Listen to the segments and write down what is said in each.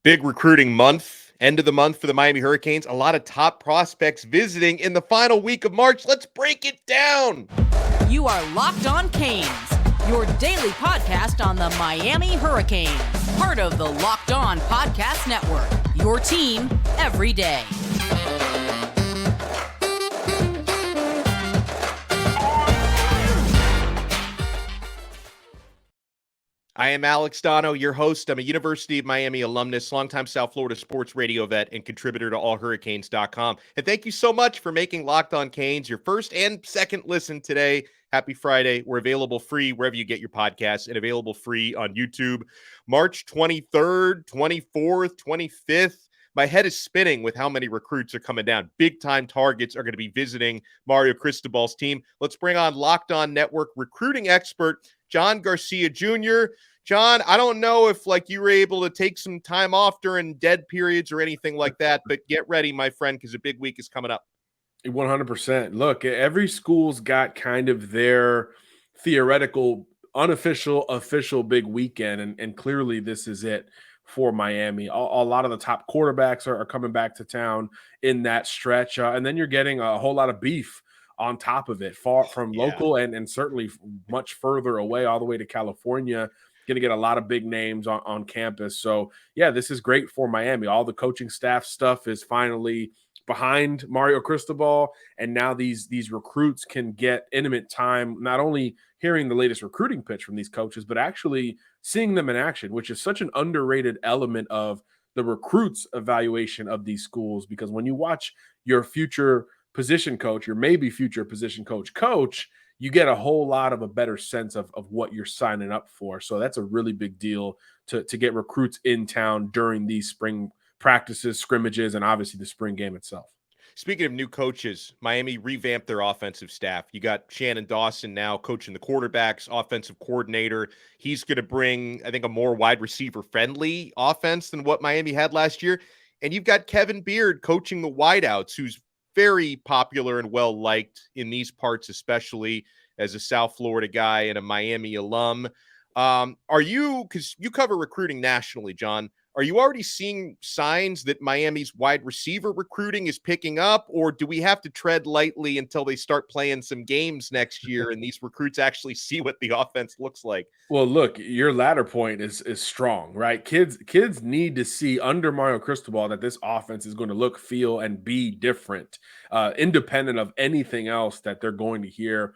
Big recruiting month, end of the month for the Miami Hurricanes. A lot of top prospects visiting in the final week of March. Let's break it down. You are Locked On Canes, your daily podcast on the Miami Hurricanes. Part of the Locked On Podcast Network, your team every day. I am Alex Donno, your host. I'm a University of Miami alumnus, longtime South Florida sports radio vet, and contributor to allhurricanes.com. And thank you so much for making Locked On Canes your first and second listen today. Happy Friday. We're available free wherever you get your podcasts and available free on YouTube. March 23rd, 24th, 25th. My head is spinning with how many recruits are coming down. Big-time targets are going to be visiting Mario Cristobal's team. Let's bring on Locked On Network recruiting expert John Garcia Jr. John, I don't know if you were able to take some time off during dead periods or anything like that, but get ready, my friend, because a big week is coming up. 100%. Look, every school's got kind of their theoretical, unofficial, official big weekend, and clearly this is it for Miami. A lot of the top quarterbacks are coming back to town in that stretch, and then you're getting a whole lot of beef on top of it, far from local and certainly much further away, all the way to California. Going to get a lot of big names on campus. So, yeah, this is great for Miami. All the coaching staff stuff is finally behind Mario Cristobal, and now these recruits can get intimate time, not only hearing the latest recruiting pitch from these coaches, but actually seeing them in action, which is such an underrated element of the recruits evaluation of these schools. Because when you watch your future position coach, your maybe future position coach, you get a whole lot of a better sense of what you're signing up for. So that's a really big deal to get recruits in town during these spring practices, scrimmages, and obviously the spring game itself. Speaking of new coaches, Miami revamped their offensive staff. You got Shannon Dawson now coaching the quarterbacks, offensive coordinator. He's going to bring, I think, a more wide receiver friendly offense than what Miami had last year. And you've got Kevin Beard coaching the wideouts, who's very popular and well-liked in these parts, especially as a South Florida guy and a Miami alum. Are you, because you cover recruiting nationally, John, are you already seeing signs that Miami's wide receiver recruiting is picking up, or do we have to tread lightly until they start playing some games next year and these recruits actually see what the offense looks like? Well, look, your latter point is strong, right? Kids need to see under Mario Cristobal that this offense is going to look, feel, and be different, independent of anything else that they're going to hear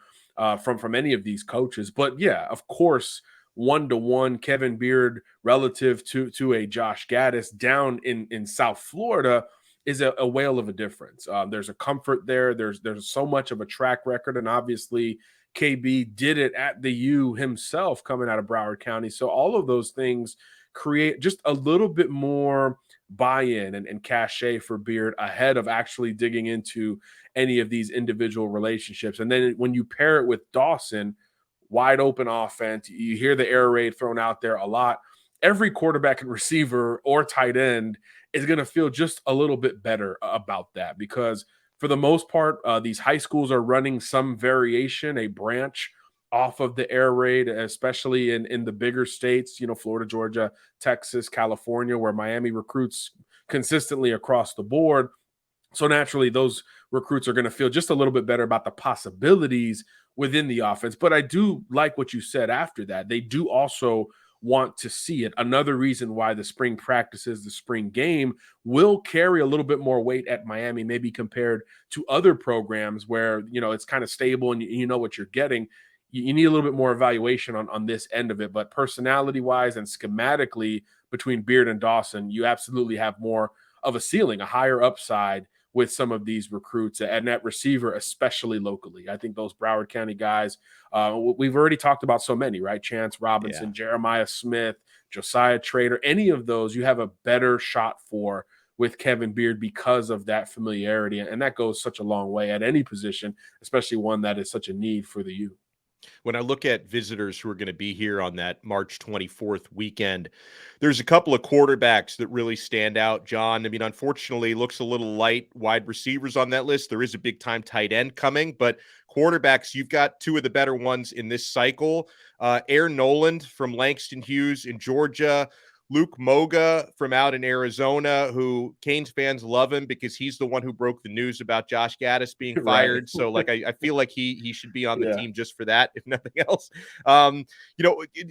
from any of these coaches. But yeah, of course, 1-to-1 Kevin Beard relative to a Josh Gaddis down in South Florida is a whale of a difference. There's a comfort there. There's so much of a track record, and obviously KB did it at the U himself coming out of Broward County. So all of those things create just a little bit more buy-in and cachet for Beard ahead of actually digging into any of these individual relationships. And then when you pair it with Dawson, wide open offense, you hear the air raid thrown out there a lot. Every quarterback and receiver or tight end is going to feel just a little bit better about that, because for the most part, these high schools are running some variation, a branch off of the air raid, especially in the bigger states, Florida, Georgia, Texas, California, where Miami recruits consistently across the board. So naturally, those recruits are going to feel just a little bit better about the possibilities within the offense. But I do like what you said after that. They do also want to see it. Another reason why the spring practices, the spring game will carry a little bit more weight at Miami, maybe compared to other programs where, it's kind of stable and you know what you're getting. You need a little bit more evaluation on this end of it. But personality-wise and schematically between Beard and Dawson, you absolutely have more of a ceiling, a higher upside with some of these recruits and that receiver, especially locally. I think those Broward County guys, we've already talked about so many, right? Chance Robinson, Jeremiah Smith, Josiah Trader, any of those you have a better shot for with Kevin Beard because of that familiarity. And that goes such a long way at any position, especially one that is such a need for the U. When I look at visitors who are going to be here on that March 24th weekend, there's a couple of quarterbacks that really stand out, John. I mean, unfortunately, looks a little light wide receivers on that list. There is a big-time tight end coming, but quarterbacks, you've got two of the better ones in this cycle. Air Noland from Langston Hughes in Georgia, Luke Moga from out in Arizona, who Canes fans love him because he's the one who broke the news about Josh Gaddis being Right. fired. So like, I feel like he should be on the Yeah. team just for that, if nothing else.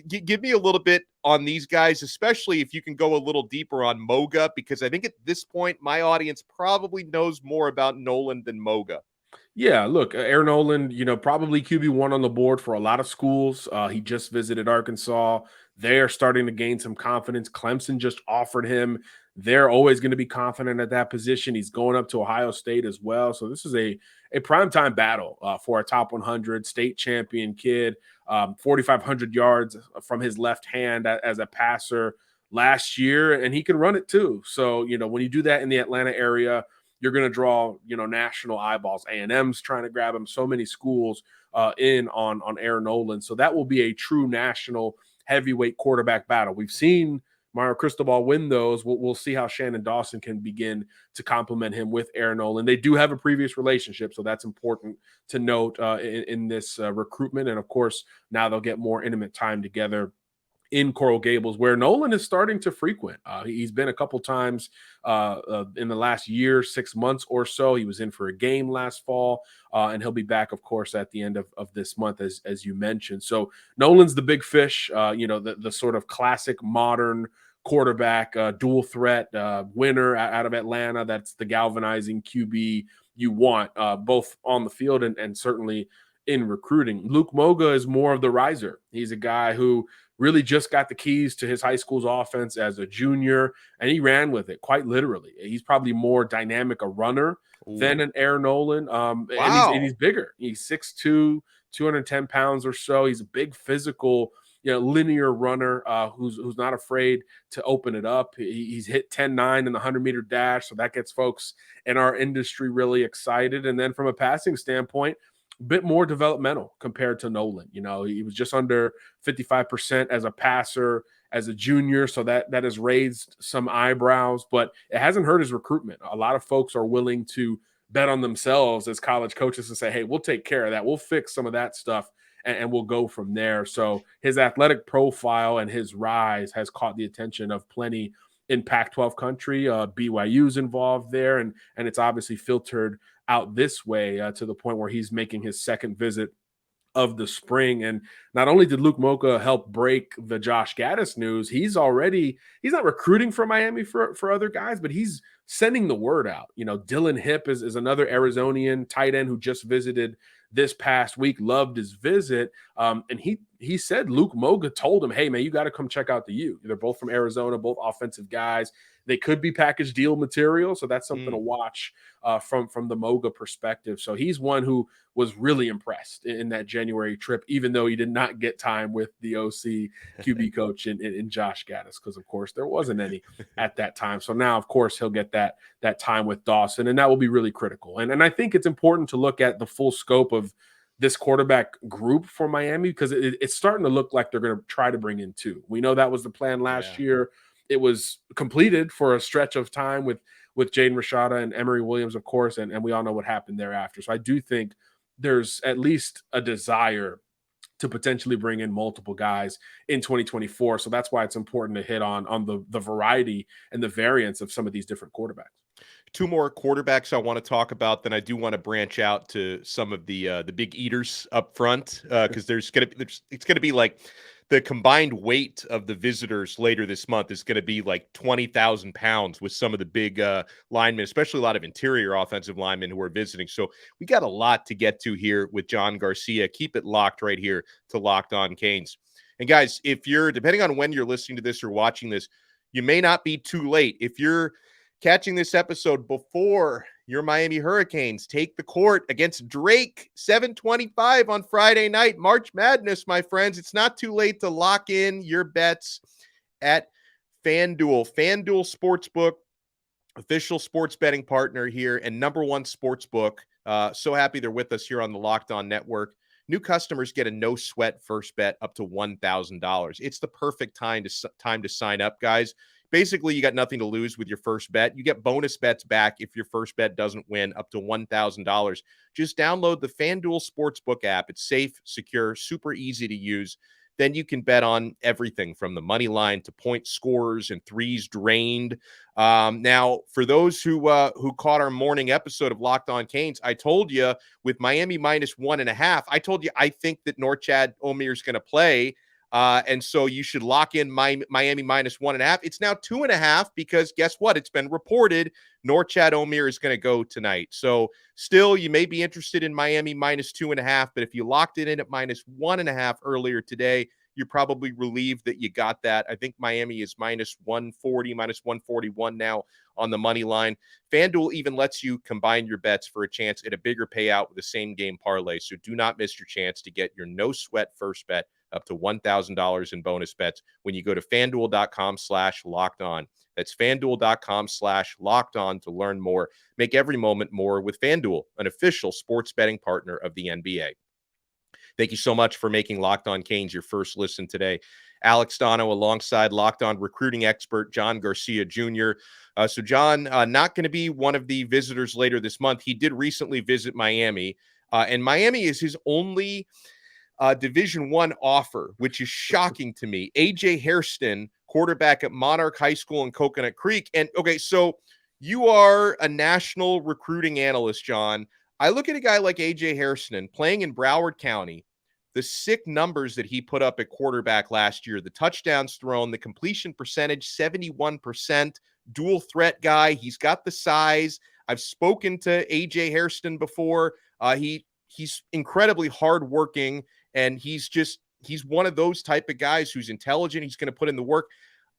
Give me a little bit on these guys, especially if you can go a little deeper on Moga, because I think at this point, my audience probably knows more about Noland than Moga. Yeah, look, Air Noland, probably QB1 on the board for a lot of schools. He just visited Arkansas. They're starting to gain some confidence. Clemson just offered him. They're always going to be confident at that position. He's going up to Ohio State as well. So this is a primetime battle for a top 100 state champion kid. 4,500 yards from his left hand as a passer last year, and he can run it too. So, when you do that in the Atlanta area, you're going to draw, national eyeballs. A&M's trying to grab him. So many schools in on Air Noland. So that will be a true national heavyweight quarterback battle. We've seen Mario Cristobal win those. We'll see how Shannon Dawson can begin to complement him with Air Noland. They do have a previous relationship, so that's important to note in this recruitment. And, of course, now they'll get more intimate time together in Coral Gables, where Noland is starting to frequent. He's been a couple times in the last year, 6 months or so. He was in for a game last fall, and he'll be back, of course, at the end of this month, as you mentioned. So Noland's the big fish, the sort of classic modern quarterback, dual threat winner out of Atlanta. That's the galvanizing QB you want, both on the field and certainly in recruiting. Luke Moga is more of the riser. He's a guy who really just got the keys to his high school's offense as a junior, and he ran with it quite literally. He's probably more dynamic a runner than an Air Noland. Wow. And he's bigger. He's 6'2", 210 pounds or so. He's a big physical, linear runner who's not afraid to open it up. He's hit 10-9 in the 100-meter dash, so that gets folks in our industry really excited. And then from a passing standpoint, bit more developmental compared to Noland. He was just under 55% as a passer as a junior, so that has raised some eyebrows, but it hasn't hurt his recruitment. A lot of folks are willing to bet on themselves as college coaches and say, hey, we'll take care of that. We'll fix some of that stuff and we'll go from there. So his athletic profile and his rise has caught the attention of plenty in Pac-12 country. BYU's involved there, and it's obviously filtered out this way to the point where he's making his second visit of the spring. And not only did Luke Moga help break the Josh Gaddis news, he's not recruiting for Miami for other guys, but he's sending the word out. Dylan Hipp is another Arizonian tight end who just visited this past week, loved his visit. And he said Luke Moga told him, hey, man, you got to come check out the U. They're both from Arizona, both offensive guys. They could be package deal material, so that's something to watch from the Moga perspective. So he's one who was really impressed in that January trip, even though he did not get time with the OC QB coach in Josh Gaddis, because, of course, there wasn't any at that time. So now, of course, he'll get that time with Dawson, and that will be really critical. And I think it's important to look at the full scope of this quarterback group for Miami, because it's starting to look like they're going to try to bring in two. We know that was the plan last year. It was completed for a stretch of time with Jaden Rashada and Emory Williams, of course, and we all know what happened thereafter. So I do think there's at least a desire to potentially bring in multiple guys in 2024. So that's why it's important to hit on the variety and the variance of some of these different quarterbacks. Two more quarterbacks I want to talk about, then I do want to branch out to some of the big eaters up front, because it's going to be like the combined weight of the visitors later this month is going to be like 20,000 pounds with some of the big linemen, especially a lot of interior offensive linemen who are visiting. So we got a lot to get to here with John Garcia. Keep it locked right here to Locked On Canes. And guys, if you're, depending on when you're listening to this or watching this, you may not be too late. If you're catching this episode before your Miami Hurricanes take the court against Drake, 7:25 on Friday night, March Madness, my friends. It's not too late to lock in your bets at FanDuel. FanDuel Sportsbook, official sports betting partner here and #1 sportsbook. So happy they're with us here on the Locked On Network. New customers get a no-sweat first bet up to $1,000. It's the perfect time to sign up, guys. Basically, you got nothing to lose with your first bet. You get bonus bets back if your first bet doesn't win, up to $1,000. Just download the FanDuel Sportsbook app. It's safe, secure, super easy to use. then you can bet on everything from the money line to point scores and threes drained. Now, for those who caught our morning episode of Locked On Canes, I told you with Miami -1.5, I told you I think that Norchad Omier is going to play. And so you should lock in Miami -1.5. It's now 2.5 because guess what? It's been reported Norchad Omier is going to go tonight. So still, you may be interested in Miami -2.5, but if you locked it in at -1.5 earlier today, you're probably relieved that you got that. I think Miami is -140, -141 now on the money line. FanDuel even lets you combine your bets for a chance at a bigger payout with the same game parlay. So do not miss your chance to get your no sweat first bet up to $1,000 in bonus bets when you go to FanDuel.com/locked on. That's FanDuel.com/locked on to learn more. Make every moment more with FanDuel, an official sports betting partner of the NBA. Thank you so much for making Locked On Canes your first listen today. Alex Donno alongside Locked On recruiting expert John Garcia Jr. So John, not going to be one of the visitors later this month. He did recently visit Miami, and Miami is his only Division I offer, which is shocking to me. AJ Hairston, quarterback at Monarch High School in Coconut Creek. And okay, so you are a national recruiting analyst, John. I look at a guy like AJ Hairston playing in Broward County, the sick numbers that he put up at quarterback last year, the touchdowns thrown, the completion percentage, 71%, dual threat guy. He's got the size. I've spoken to AJ Hairston before. He's incredibly hardworking. And he's one of those type of guys who's intelligent. He's going to put in the work.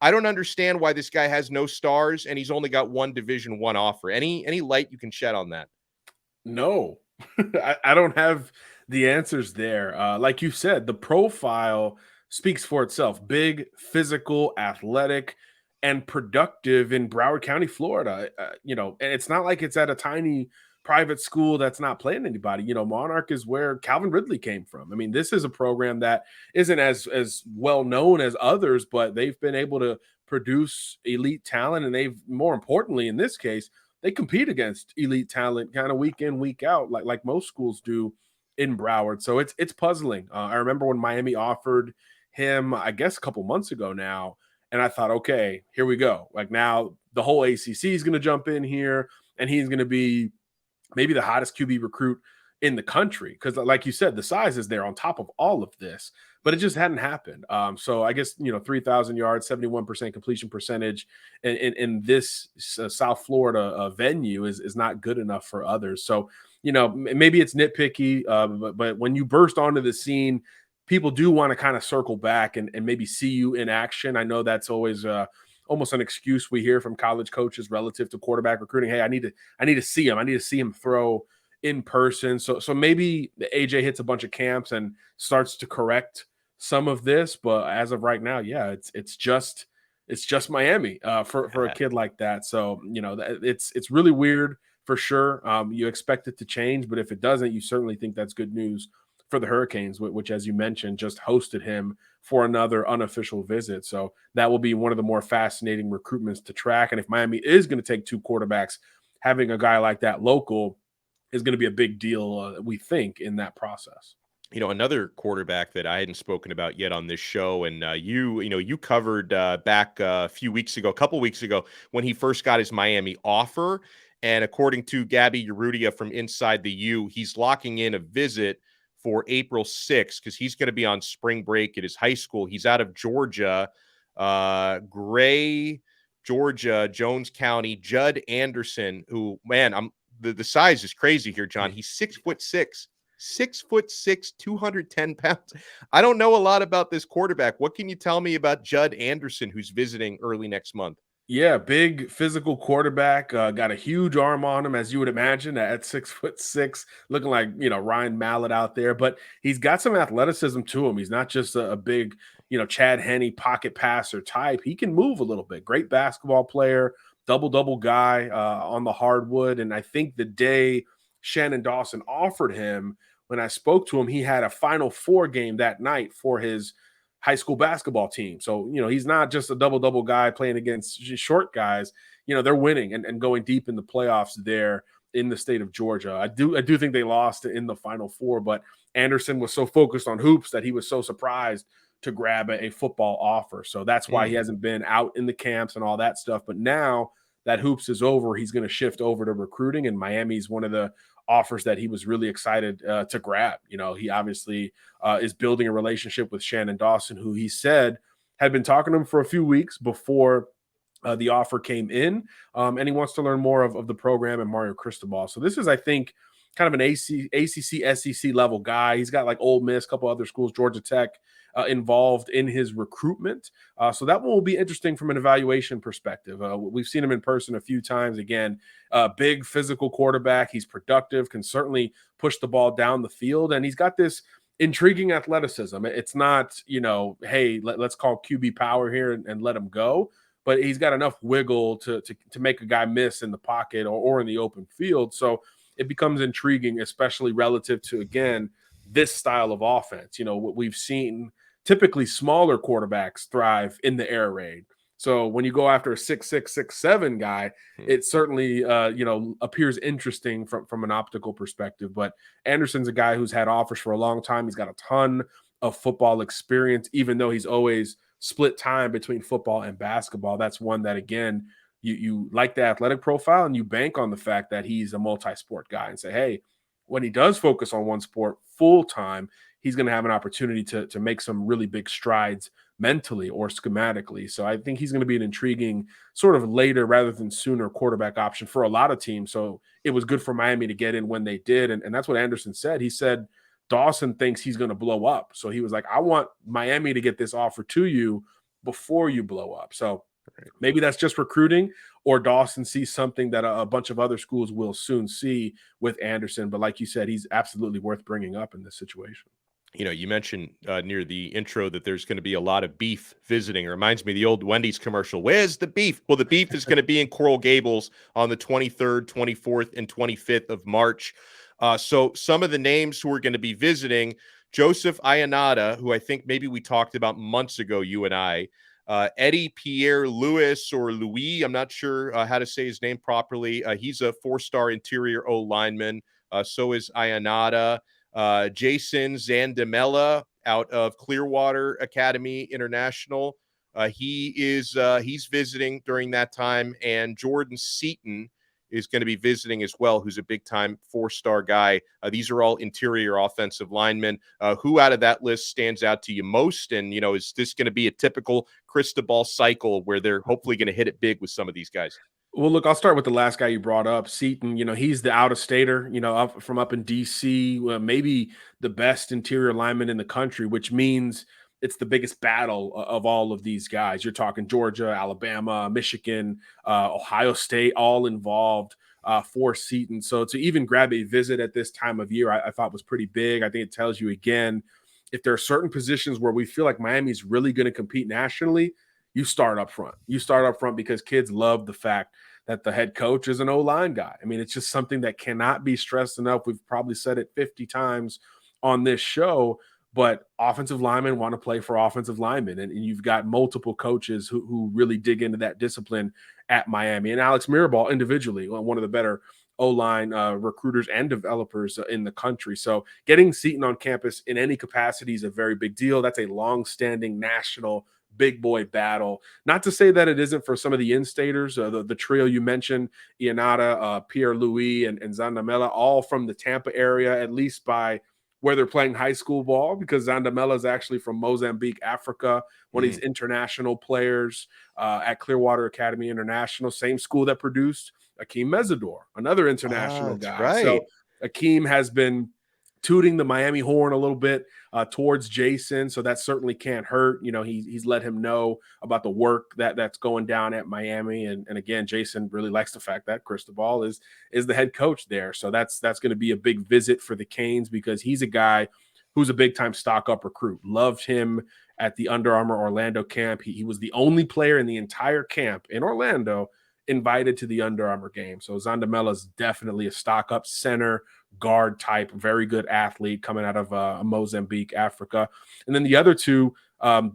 I don't understand why this guy has no stars and he's only got one Division I offer. Any light you can shed on that? No, I don't have the answers there. Like you said, the profile speaks for itself. Big, physical, athletic, and productive in Broward County, Florida. And it's not like it's at a tiny private school that's not playing anybody. Monarch is where Calvin Ridley came from. I mean, this is a program that isn't as well known as others, but they've been able to produce elite talent, and they've, more importantly in this case, they compete against elite talent kind of week in, week out, like most schools do in Broward. So it's puzzling. I remember when Miami offered him, I guess a couple months ago now, and I thought, okay, here we go. Like now the whole ACC is going to jump in here, and he's going to be maybe the hottest QB recruit in the country. Because like you said, the size is there on top of all of this, but it just hadn't happened. So I guess, 3,000 yards, 71% completion percentage in this South Florida venue is not good enough for others. So, maybe it's nitpicky, but when you burst onto the scene, people do want to kind of circle back and maybe see you in action. I know that's always almost an excuse we hear from college coaches relative to quarterback recruiting. Hey, I need to see him. I need to see him throw in person. So maybe AJ hits a bunch of camps and starts to correct some of this. But as of right now, yeah, it's just Miami for a kid like that. So it's really weird for sure. You expect it to change, but if it doesn't, you certainly think that's good news for the Hurricanes, which, as you mentioned, just hosted him for another unofficial visit. So that will be one of the more fascinating recruitments to track. And if Miami is going to take two quarterbacks, having a guy like that local is going to be a big deal, we think, in that process. Another quarterback that I hadn't spoken about yet on this show, and you covered back a couple weeks ago, when he first got his Miami offer. And according to Gabby Urrutia from Inside the U, he's locking in a visit for April 6th because he's going to be on spring break at his high school. He's out of Georgia, Gray, Georgia, Jones County. Judd Anderson, who, man, the size is crazy here, John. He's 6'6", 6'6", 210 pounds. I don't know a lot about this quarterback. What can you tell me about Judd Anderson, who's visiting early next month? Yeah, big physical quarterback, got a huge arm on him, as you would imagine, at 6'6", looking like, Ryan Mallett out there, but he's got some athleticism to him. He's not just a big, Chad Henne pocket passer type. He can move a little bit. Great basketball player, double guy on the hardwood. And I think the day Shannon Dawson offered him, when I spoke to him, he had a Final Four game that night for his high school basketball team. So, he's not just a double guy playing against short guys. They're winning and going deep in the playoffs there in the state of Georgia. I do think they lost in the Final Four, but Anderson was so focused on hoops that he was so surprised to grab a football offer. So that's why he hasn't been out in the camps and all that stuff. But now that hoops is over, he's going to shift over to recruiting, and Miami's one of the offers that he was really excited to grab. He obviously is building a relationship with Shannon Dawson, who he said had been talking to him for a few weeks before the offer came in, and he wants to learn more of the program and Mario Cristobal. So this is, I think, kind of an ACC, SEC level guy. He's got like Ole Miss, a couple other schools, Georgia Tech, involved in his recruitment. So that one will be interesting from an evaluation perspective. We've seen him in person a few times. Again, big physical quarterback. He's productive, can certainly push the ball down the field, and he's got this intriguing athleticism. It's not, hey, let's call QB power here and let him go. But he's got enough wiggle to make a guy miss in the pocket or in the open field. So it becomes intriguing, especially relative to, again, this style of offense. What we've seen, typically smaller quarterbacks thrive in the air raid. So when you go after a 6'6", 6'7" guy, it certainly, appears interesting from an optical perspective. But Anderson's a guy who's had offers for a long time. He's got a ton of football experience, even though he's always split time between football and basketball. That's one that, again, you like the athletic profile and you bank on the fact that he's a multi-sport guy and say, hey, when he does focus on one sport full time, he's going to have an opportunity to make some really big strides mentally or schematically. So I think he's going to be an intriguing sort of later rather than sooner quarterback option for a lot of teams. So it was good for Miami to get in when they did. And that's what Anderson said. He said Dawson thinks he's going to blow up. So he was like, I want Miami to get this offer to you before you blow up. So maybe that's just recruiting, or Dawson sees something that a bunch of other schools will soon see with Anderson. But like you said, he's absolutely worth bringing up in this situation. You mentioned near the intro that there's going to be a lot of beef visiting. It reminds me of the old Wendy's commercial. Where's the beef? Well, the beef is going to be in Coral Gables on the 23rd, 24th, and 25th of March. So some of the names who are going to be visiting, Joseph Ionata, who I think maybe we talked about months ago, you and I, Eddie Pierre-Louis or Louis, I'm not sure how to say his name properly. He's a 4-star interior O-lineman. So is Ionata. Jason Zandamela out of Clearwater Academy International. He's visiting during that time, and Jordan Seaton is going to be visiting as well, who's a big-time 4-star guy. These are all interior offensive linemen. Who out of that list stands out to you most? And, is this going to be a typical Cristobal cycle where they're hopefully going to hit it big with some of these guys? Well, look, I'll start with the last guy you brought up, Seaton. He's the out-of-stater, up in D.C., maybe the best interior lineman in the country, which means it's the biggest battle of all of these guys. You're talking Georgia, Alabama, Michigan, Ohio State, all involved for Seaton. So to even grab a visit at this time of year, I thought was pretty big. I think it tells you, again, if there are certain positions where we feel like Miami's really going to compete nationally, you start up front. You start up front because kids love the fact that the head coach is an O-line guy. I mean, it's just something that cannot be stressed enough. We've probably said it 50 times on this show, but offensive linemen want to play for offensive linemen. And you've got multiple coaches who really dig into that discipline at Miami. And Alex Mirabal individually, one of the better O-line recruiters and developers in the country. So getting Seaton on campus in any capacity is a very big deal. That's a long-standing national big boy battle. Not to say that it isn't for some of the in-staters, the trio you mentioned, Ionata, Pierre-Louis, and Zandamela, all from the Tampa area, at least by where they're playing high school ball, because Zandamela is actually from Mozambique, Africa, one of these international players at Clearwater Academy International, same school that produced Akeem Mesidor, another international guy. Right. So Akeem has been tooting the Miami horn a little bit towards Jason, so that certainly can't hurt. He's let him know about the work that's going down at Miami, and again, Jason really likes the fact that Cristobal is the head coach there. So that's going to be a big visit for the Canes, because he's a guy who's a big time stock up recruit. Loved him at the Under Armour Orlando camp. He was the only player in the entire camp in Orlando invited to the Under Armour game. So Zandamela is definitely a stock up center guard type, very good athlete coming out of Mozambique, Africa. And then the other two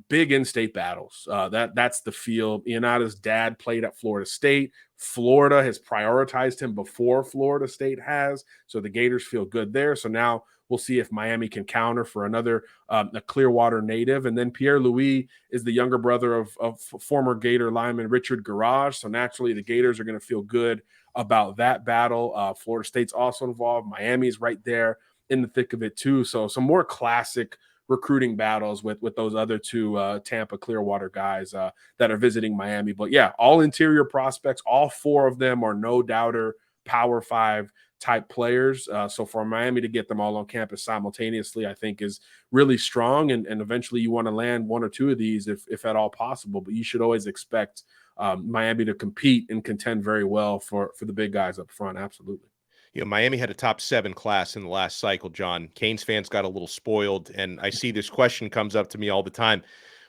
big in-state battles. That's the field. Ionata's dad played at Florida State. Florida has prioritized him before Florida State has. So the Gators feel good there. So now We'll see if Miami can counter for another a Clearwater native. And then Pierre-Louis is the younger brother of former Gator lineman Richard Garage. So naturally, the Gators are going to feel good about that battle. Florida State's also involved. Miami's right there in the thick of it too. So some more classic recruiting battles with those other two Tampa Clearwater guys that are visiting Miami. But yeah, all interior prospects, all four of them are no doubter Power 5 type players. So for Miami to get them all on campus simultaneously, I think is really strong. And eventually you want to land one or two of these if at all possible. But you should always expect Miami to compete and contend very well for the big guys up front. Absolutely. You know, Miami had a top 7 class in the last cycle, John. Canes fans got a little spoiled, and I see this question comes up to me all the time.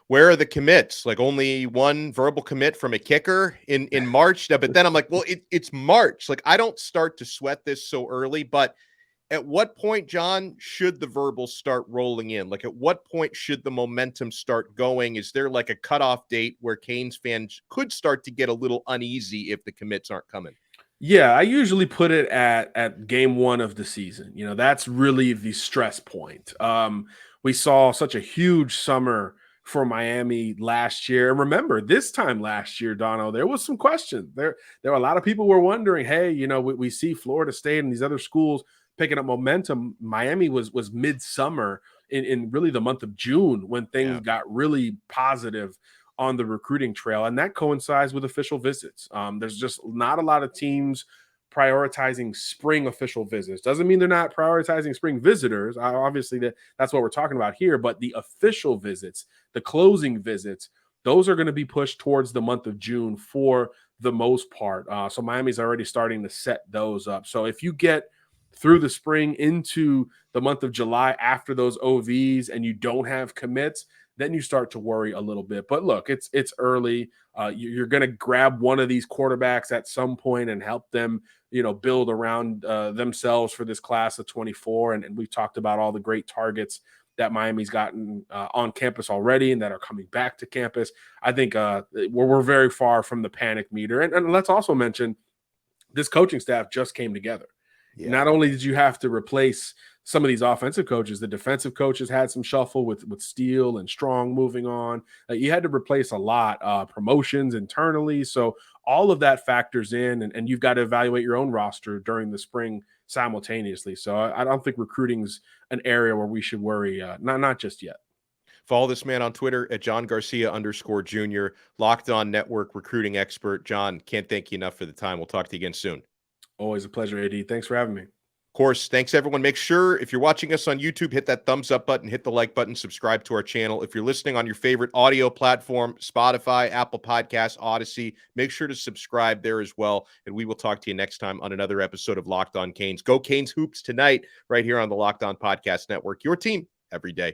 Where are the commits? Like only one verbal commit from a kicker in March. But then I'm like, well, it's March. Like I don't start to sweat this so early, but at what point, John, should the verbals start rolling in? Like at what point should the momentum start going? Is there like a cutoff date where Canes fans could start to get a little uneasy if the commits aren't coming? Yeah, I usually put it at game 1 of the season. You know, that's really the stress point. We saw such a huge summer for Miami last year. And remember, this time last year, Donno, there was some questions. There were a lot of people were wondering, hey, you know, we see Florida State and these other schools picking up momentum. Miami was midsummer in really the month of June when things got really positive on the recruiting trail, and that coincides with official visits. There's just not a lot of teams prioritizing spring official visits. Doesn't mean they're not prioritizing spring visitors. Obviously, that's what we're talking about here, but the official visits, the closing visits, those are going to be pushed towards the month of June for the most part. So Miami's already starting to set those up. So if you get through the spring into the month of July after those OVs and you don't have commits, then you start to worry a little bit. But look, it's early. You're going to grab one of these quarterbacks at some point and help them, you know, build around themselves for this class of 24. And we've talked about all the great targets that Miami's gotten on campus already and that are coming back to campus. I think we're very far from the panic meter. And let's also mention this coaching staff just came together. Yeah. Not only did you have to replace some of these offensive coaches, the defensive coaches had some shuffle with Steele and Strong moving on. You had to replace a lot, promotions internally. So all of that factors in, and you've got to evaluate your own roster during the spring simultaneously. So I don't think recruiting's an area where we should worry, not just yet. Follow this man on Twitter at John Garcia _Jr, Locked On Network recruiting expert. John, can't thank you enough for the time. We'll talk to you again soon. Always a pleasure, AD. Thanks for having me. Of course, thanks everyone. Make sure if you're watching us on YouTube, hit that thumbs up button, hit the like button, subscribe to our channel. If you're listening on your favorite audio platform, Spotify, Apple Podcasts, Odyssey, make sure to subscribe there as well. And we will talk to you next time on another episode of Locked On Canes. Go Canes Hoops tonight, right here on the Locked On Podcast Network. Your team every day.